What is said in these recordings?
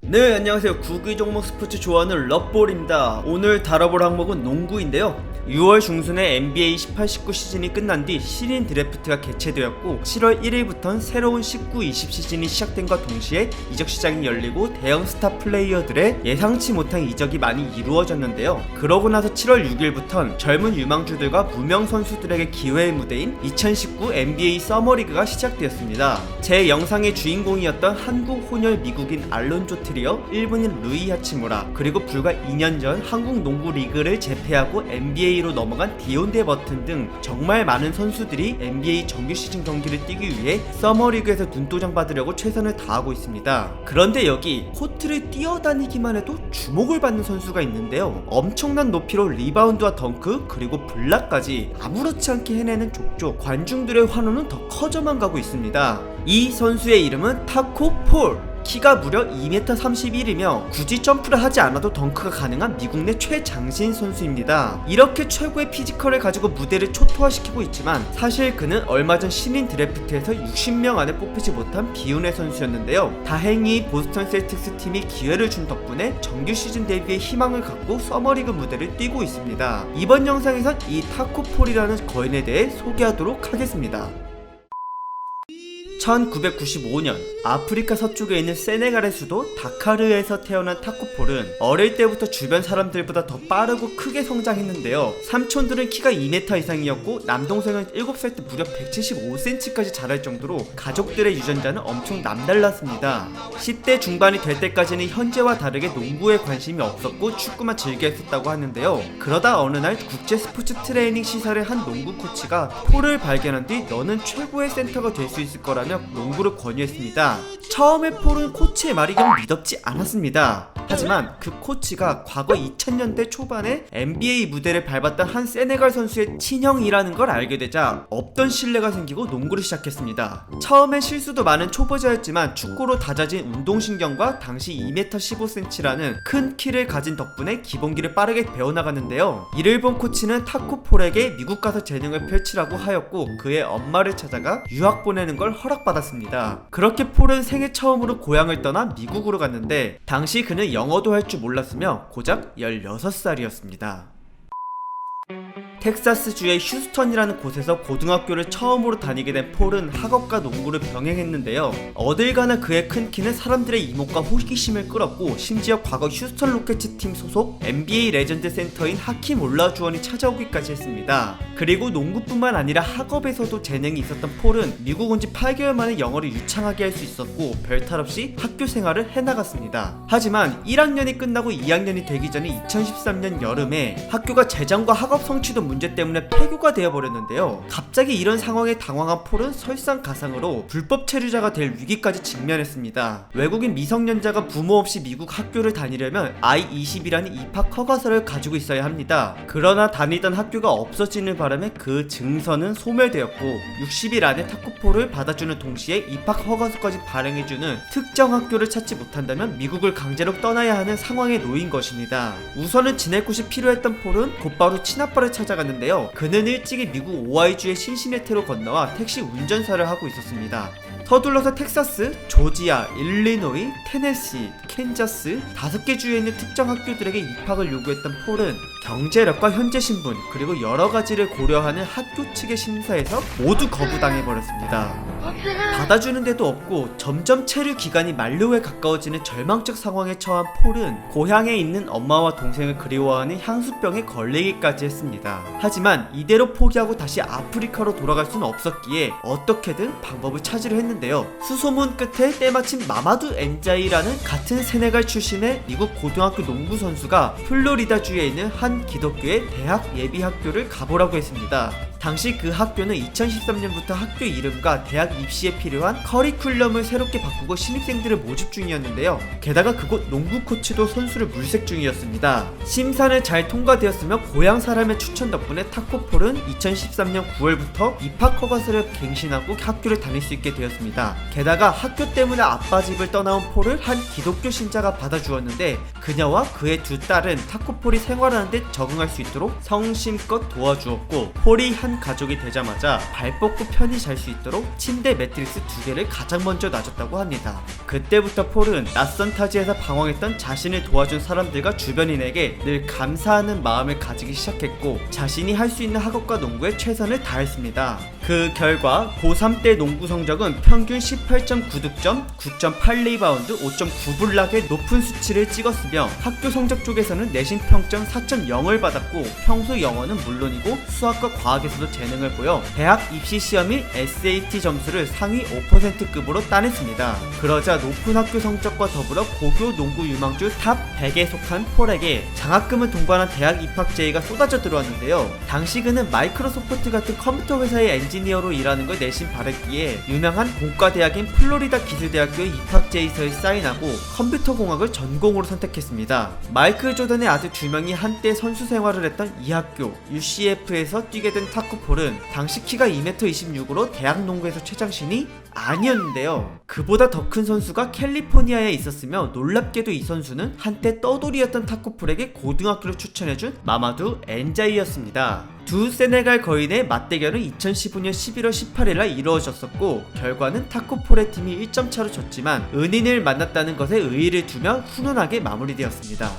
네, 안녕하세요. 구기 종목 스포츠 좋아하는 럿볼입니다. 오늘 다뤄볼 항목은 농구인데요. 6월 중순에 NBA 18-19 시즌이 끝난 뒤 신인 드래프트가 개최되었고 7월 1일부터는 새로운 19-20 시즌이 시작된과 동시에 이적 시장이 열리고 대형 스타 플레이어들의 예상치 못한 이적이 많이 이루어졌는데요. 그러고 나서 7월 6일부터는 젊은 유망주들과 무명 선수들에게 기회의 무대인 2019 NBA 서머리그가 시작되었습니다. 제 영상의 주인공이었던 한국 혼혈 미국인 알론조 트리어, 일본인 루이 하치무라, 그리고 불과 2년 전 한국 농구 리그를 재패하고 NBA로 넘어간 디온데 버튼 등 정말 많은 선수들이 NBA 정규 시즌 경기를 뛰기 위해 서머리그에서 눈도장 받으려고 최선을 다하고 있습니다. 그런데 여기 코트를 뛰어다니기만 해도 주목을 받는 선수가 있는데요. 엄청난 높이로 리바운드와 덩크 그리고 블락까지 아무렇지 않게 해내는 족족, 관중들의 환호는 더 커져만 가고 있습니다. 이 선수의 이름은 타코 폴. 키가 무려 2m31이며 굳이 점프를 하지 않아도 덩크가 가능한 미국 내 최장신 선수입니다. 이렇게 최고의 피지컬을 가지고 무대를 초토화시키고 있지만 사실 그는 얼마 전 신인 드래프트에서 60명 안에 뽑히지 못한 비운의 선수였는데요. 다행히 보스턴 셀틱스 팀이 기회를 준 덕분에 정규 시즌 데뷔의 희망을 갖고 서머리그 무대를 뛰고 있습니다. 이번 영상에선 이 타코 폴이라는 거인에 대해 소개하도록 하겠습니다. 1995년 아프리카 서쪽에 있는 세네갈의 수도 다카르에서 태어난 타코폴은 어릴 때부터 주변 사람들보다 더 빠르고 크게 성장했는데요. 삼촌들은 키가 2m 이상이었고 남동생은 7살 때 무려 175cm까지 자랄 정도로 가족들의 유전자는 엄청 남달랐습니다. 10대 중반이 될 때까지는 현재와 다르게 농구에 관심이 없었고 축구만 즐겨 했었다고 하는데요. 그러다 어느 날 국제 스포츠 트레이닝 시설의 한 농구 코치가 폴을 발견한 뒤 너는 최고의 센터가 될 수 있을 거라며 농구를 권유했습니다. 처음에 폴은 코치의 말이 영 믿었지 않았습니다. 하지만 그 코치가 과거 2000년대 초반에 NBA 무대를 밟았던 한 세네갈 선수의 친형이라는 걸 알게 되자 없던 신뢰가 생기고 농구를 시작했습니다. 처음엔 실수도 많은 초보자였지만 축구로 다져진 운동신경과 당시 2m15cm라는 큰 키를 가진 덕분에 기본기를 빠르게 배워나갔는데요. 이를 본 코치는 타코 폴에게 미국 가서 재능을 펼치라고 하였고 그의 엄마를 찾아가 유학 보내는 걸 허락받았습니다. 그렇게 폴은 생애 처음으로 고향을 떠나 미국으로 갔는데 당시 그는 영어도 할 줄 몰랐으며 고작 16살이었습니다. 텍사스주의 휴스턴이라는 곳에서 고등학교를 처음으로 다니게 된 폴은 학업과 농구를 병행했는데요. 어딜 가나 그의 큰 키는 사람들의 이목과 호기심을 끌었고 심지어 과거 휴스턴 로켓츠 팀 소속 NBA 레전드 센터인 하킴 올라주원이 찾아오기까지 했습니다. 그리고 농구뿐만 아니라 학업에서도 재능이 있었던 폴은 미국 온 지 8개월 만에 영어를 유창하게 할 수 있었고 별탈 없이 학교 생활을 해나갔습니다. 하지만 1학년이 끝나고 2학년이 되기 전인 2013년 여름에 학교가 재정과 학업 성취도 문제 때문에 폐교가 되어버렸는데요. 갑자기 이런 상황에 당황한 폴은 설상가상으로 불법 체류자가 될 위기까지 직면했습니다. 외국인 미성년자가 부모 없이 미국 학교를 다니려면 I-20이라는 입학 허가서를 가지고 있어야 합니다. 그러나 다니던 학교가 없어지는 바람에 그 증서는 소멸되었고 60일 안에 타코폴을 받아주는 동시에 입학 허가서까지 발행해주는 특정 학교를 찾지 못한다면 미국을 강제로 떠나야 하는 상황에 놓인 것입니다. 우선은 지낼 곳이 필요했던 폴은 곧바로 친아빠를 찾아갔는데요. 그는 일찍이 미국 오하이주의 신시내티로 건너와 택시 운전사를 하고 있었습니다. 서둘러서 텍사스, 조지아, 일리노이, 테네시, 캔자스 5개 주에 있는 특정 학교들에게 입학을 요구했던 폴은 경제력과 현재 신분 그리고 여러 가지를 고려하는 학교 측의 심사에서 모두 거부당해버렸습니다. 받아주는 데도 없고 점점 체류 기간이 만료에 가까워지는 절망적 상황에 처한 폴은 고향에 있는 엄마와 동생을 그리워하는 향수병에 걸리기까지 했습니다. 하지만 이대로 포기하고 다시 아프리카로 돌아갈 수는 없었기에 어떻게든 방법을 찾으려 했는데요. 수소문 끝에 때마침 마마두 엔자이라는 같은 세네갈 출신의 미국 고등학교 농구 선수가 플로리다주에 있는 한 기독교의 대학 예비학교를 가보라고 했습니다. 당시 그 학교는 2013년부터 학교 이름과 대학 입시에 필요한 커리큘럼을 새롭게 바꾸고 신입생들을 모집 중이었는데요. 게다가 그곳 농구 코치도 선수를 물색 중이었습니다. 심사는 잘 통과되었으며 고향 사람의 추천 덕분에 타코폴은 2013년 9월부터 입학 허가서를 갱신하고 학교를 다닐 수 있게 되었습니다. 게다가 학교 때문에 아빠 집을 떠나온 폴을 한 기독교 신자가 받아주었는데 그녀와 그의 두 딸은 타코폴이 생활하는 데 적응할 수 있도록 성심껏 도와주었고 폴이 한 한 가족이 되자마자 발 뻗고 편히 잘 수 있도록 침대 매트리스 2개를 가장 먼저 놔줬다고 합니다. 그때부터 폴은 낯선 타지에서 방황했던 자신을 도와준 사람들과 주변인에게 늘 감사하는 마음을 가지기 시작했고, 자신이 할 수 있는 학업과 농구에 최선을 다했습니다. 그 결과 고3 때 농구 성적은 평균 18.9득점, 9.8 리바운드, 5.9블락의 높은 수치를 찍었으며, 학교 성적 쪽에서는 내신 평점 4.0을 받았고, 평소 영어는 물론이고 수학과 과학에서도 재능을 보여 대학 입시 시험 및 SAT 점수를 상위 5%급으로 따냈습니다. 그러자 높은 학교 성적과 더불어 고교 농구 유망주 탑 100에 속한 폴에게 장학금을 동반한 대학 입학 제의가 쏟아져 들어왔는데요. 당시 그는 마이크로소프트 같은 컴퓨터 회사의 엔지니어로 일하는 걸 내심 바랬기에 유명한 공과대학인 플로리다 기술대학교의 입학 제의서에 사인하고 컴퓨터공학을 전공으로 선택했습니다. 마이클 조던의 아들 2명이 한때 선수 생활을 했던 이 학교 UCF에서 뛰게 된 타코 폴은 당시 키가 2m26으로 대학 농구에서 최장신이 아니었는데요. 그보다 더 큰 선수가 캘리포니아에 있었으며, 놀랍게도 이 선수는 한때 떠돌이였던 타코 폴에게 고등학교를 추천해준 마마두 엔자이였습니다. 두 세네갈 거인의 맞대결은 2015년 11월 18일날 이루어졌었고, 결과는 타코 폴의 팀이 1점 차로 졌지만 은인을 만났다는 것에 의의를 두며 훈훈하게 마무리되었습니다.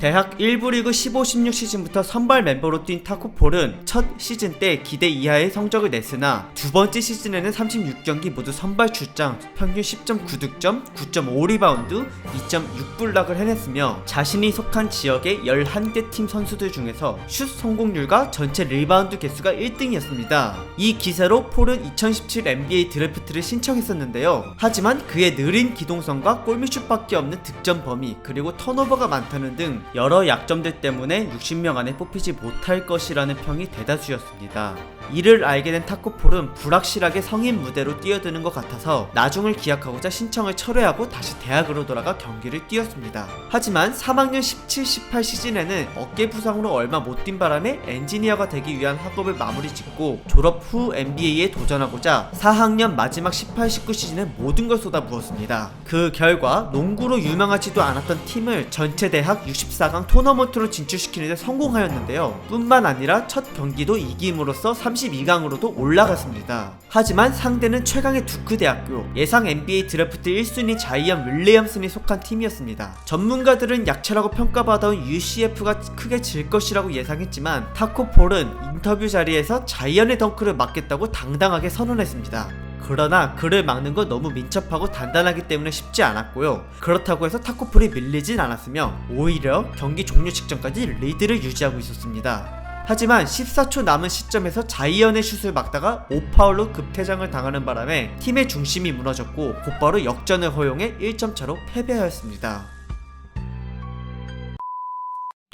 대학 1부 리그 15-16 시즌부터 선발 멤버로 뛴 타코 폴은 첫 시즌 때 기대 이하의 성적을 냈으나 두 번째 시즌에는 36경기 모두 선발 출장, 평균 10.9득점, 9.5 리바운드, 2.6블락을 해냈으며, 자신이 속한 지역의 11개 팀 선수들 중에서 슛 성공률과 전체 리바운드 개수가 1등이었습니다. 이 기세로 폴은 2017 NBA 드래프트를 신청했었는데요. 하지만 그의 느린 기동성과 골밑슛밖에 없는 득점 범위, 그리고 턴오버가 많다는 등 여러 약점들 때문에 60명 안에 뽑히지 못할 것이라는 평이 대다수였습니다. 이를 알게 된 타코 폴은 불확실하게 성인 무대로 뛰어드는 것 같아서 나중을 기약하고자 신청을 철회하고 다시 대학으로 돌아가 경기를 뛰었습니다. 하지만 3학년 17-18 시즌에는 어깨 부상으로 얼마 못 뛴 바람에 엔지니어가 되기 위한 학업을 마무리 짓고 졸업 후 NBA에 도전하고자 4학년 마지막 18-19 시즌에 모든 걸 쏟아부었습니다. 그 결과 농구로 유명하지도 않았던 팀을 전체 대학 64강 토너먼트로 진출시키는 데 성공하였는데요. 뿐만 아니라 첫 경기도 이김으로써 32강으로도 올라갔습니다. 하지만 상대는 최강의 두크 대학교, 예상 NBA 드래프트 1순위 자이언 윌리엄슨이 속한 팀이었습니다. 전문가들은 약체라고 평가받아온 UCF가 크게 질 것이라고 예상했지만, 타코 폴은 인터뷰 자리에서 자이언의 덩크를 막겠다고 당당하게 선언했습니다. 그러나 그를 막는 건 너무 민첩하고 단단하기 때문에 쉽지 않았고요. 그렇다고 해서 타코 폴이 밀리진 않았으며 오히려 경기 종료 직전까지 리드를 유지하고 있었습니다. 하지만 14초 남은 시점에서 자이언의 슛을 막다가 오파울로 급퇴장을 당하는 바람에 팀의 중심이 무너졌고 곧바로 역전을 허용해 1점 차로 패배하였습니다.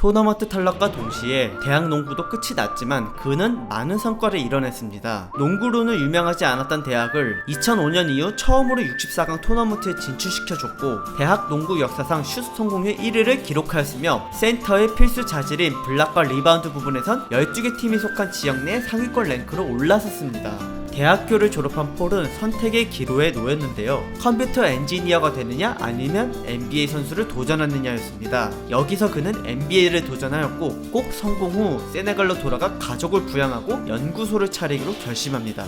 토너먼트 탈락과 동시에 대학 농구도 끝이 났지만 그는 많은 성과를 이뤄냈습니다. 농구로는 유명하지 않았던 대학을 2005년 이후 처음으로 64강 토너먼트에 진출시켜줬고, 대학 농구 역사상 슛 성공률 1위를 기록하였으며, 센터의 필수 자질인 블락과 리바운드 부분에선 12개 팀이 속한 지역 내 상위권 랭크로 올라섰습니다. 대학교를 졸업한 폴은 선택의 기로에 놓였는데요. 컴퓨터 엔지니어가 되느냐 아니면 NBA 선수를 도전하느냐였습니다. 여기서 그는 NBA를 도전하였고, 꼭 성공 후 세네갈로 돌아가 가족을 부양하고 연구소를 차리기로 결심합니다.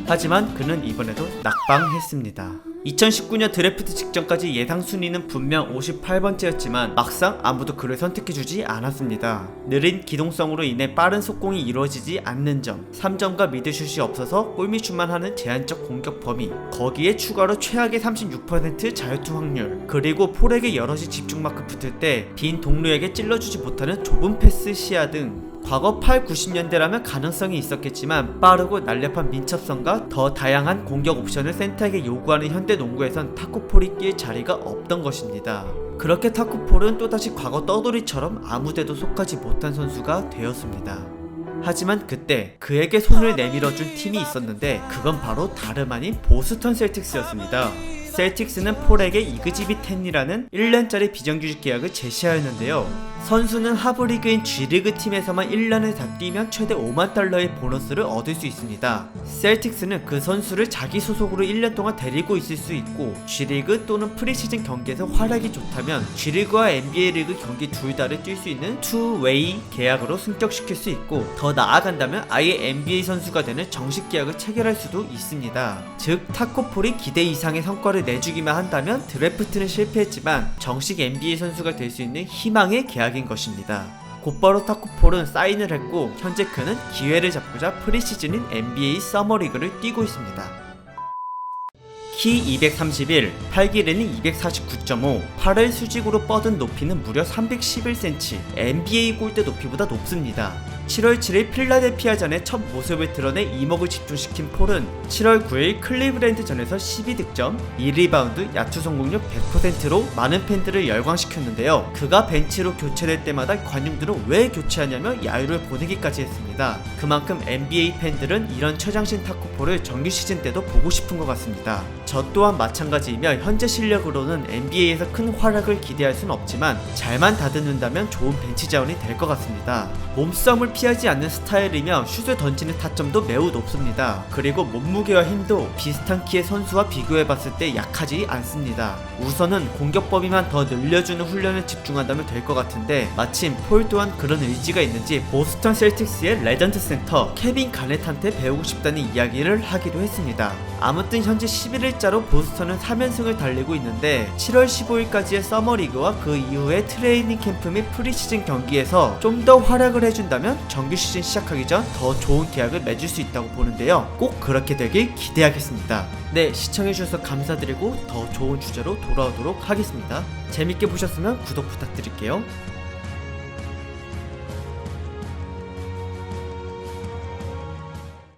하지만 그는 이번에도 낙방했습니다. 2019년 드래프트 직전까지 예상 순위는 분명 58번째였지만 막상 아무도 그를 선택해주지 않았습니다. 느린 기동성으로 인해 빠른 속공이 이루어지지 않는 점, 3점과 미드슛이 없어서 골밑슛만 하는 제한적 공격 범위, 거기에 추가로 최악의 36% 자유투 확률, 그리고 폴에게 여럿이 집중 마크 붙을 때 빈 동료에게 찔러주지 못하는 좁은 패스 시야 등 과거 8, 90년대라면 가능성이 있었겠지만 빠르고 날렵한 민첩성과 더 다양한 공격 옵션을 센터에게 요구하는 현대 농구에선 타코 폴이 낄 자리가 없던 것입니다. 그렇게 타코 폴은 또다시 과거 떠돌이처럼 아무데도 속하지 못한 선수가 되었습니다. 하지만 그때 그에게 손을 내밀어준 팀이 있었는데 그건 바로 다름 아닌 보스턴 셀틱스였습니다. 셀틱스는 폴에게 이그지비 10이라는 1년짜리 비정규직 계약을 제시하였는데요. 선수는 하브리그인 G리그 팀에서만 1년을 다 뛰면 최대 5만 달러의 보너스를 얻을 수 있습니다. 셀틱스는 그 선수를 자기 소속으로 1년 동안 데리고 있을 수 있고, G리그 또는 프리시즌 경기에서 활약이 좋다면 G리그와 NBA 리그 경기 둘 다를 뛸 수 있는 투웨이 계약으로 승격시킬 수 있고, 더 나아간다면 아예 NBA 선수가 되는 정식 계약을 체결할 수도 있습니다. 즉 타코폴이 기대 이상의 성과를 내주기만 한다면 드래프트는 실패했지만 정식 NBA 선수가 될 수 있는 희망의 계약인 것입니다. 곧바로 타코폴은 사인을 했고, 현재 그는 기회를 잡고자 프리시즌인 NBA 서머리그를 뛰고 있습니다. 키 231, 팔 길이는 249.5, 팔을 수직으로 뻗은 높이는 무려 311cm, NBA 골대 높이보다 높습니다. 7월 7일 필라델피아전의 첫 모습을 드러내 이목을 집중시킨 폴은 7월 9일 클리브랜드전에서 12득점, 2리바운드, 야투 성공률 100%로 많은 팬들을 열광시켰는데요. 그가 벤치로 교체될 때마다 관중들은 왜 교체하냐며 야유를 보내기까지 했습니다. 그만큼 NBA 팬들은 이런 최장신 타코폴을 정규 시즌 때도 보고 싶은 것 같습니다. 저 또한 마찬가지이며 현재 실력으로는 NBA에서 큰 활약을 기대할 순 없지만 잘만 다듬는다면 좋은 벤치 자원이 될 것 같습니다. 몸싸움을 피하지 않는 스타일이며 슛을 던지는 타점도 매우 높습니다. 그리고 몸무게와 힘도 비슷한 키의 선수와 비교해봤을 때 약하지 않습니다. 우선은 공격 범위만 더 늘려주는 훈련에 집중한다면 될 것 같은데, 마침 폴 또한 그런 의지가 있는지 보스턴 셀틱스의 레전드 센터 케빈 가넷한테 배우고 싶다는 이야기를 하기도 했습니다. 아무튼 현재 11일자로 보스턴은 3연승을 달리고 있는데 7월 15일까지의 서머리그와 그 이후의 트레이닝 캠프 및 프리시즌 경기에서 좀 더 활약을 해준다면 정규 시즌 시작하기 전 더 좋은 계약을 맺을 수 있다고 보는데요. 꼭 그렇게 되길 기대하겠습니다. 네, 시청해주셔서 감사드리고 더 좋은 주제로 돌아오도록 하겠습니다. 재밌게 보셨으면 구독 부탁드릴게요.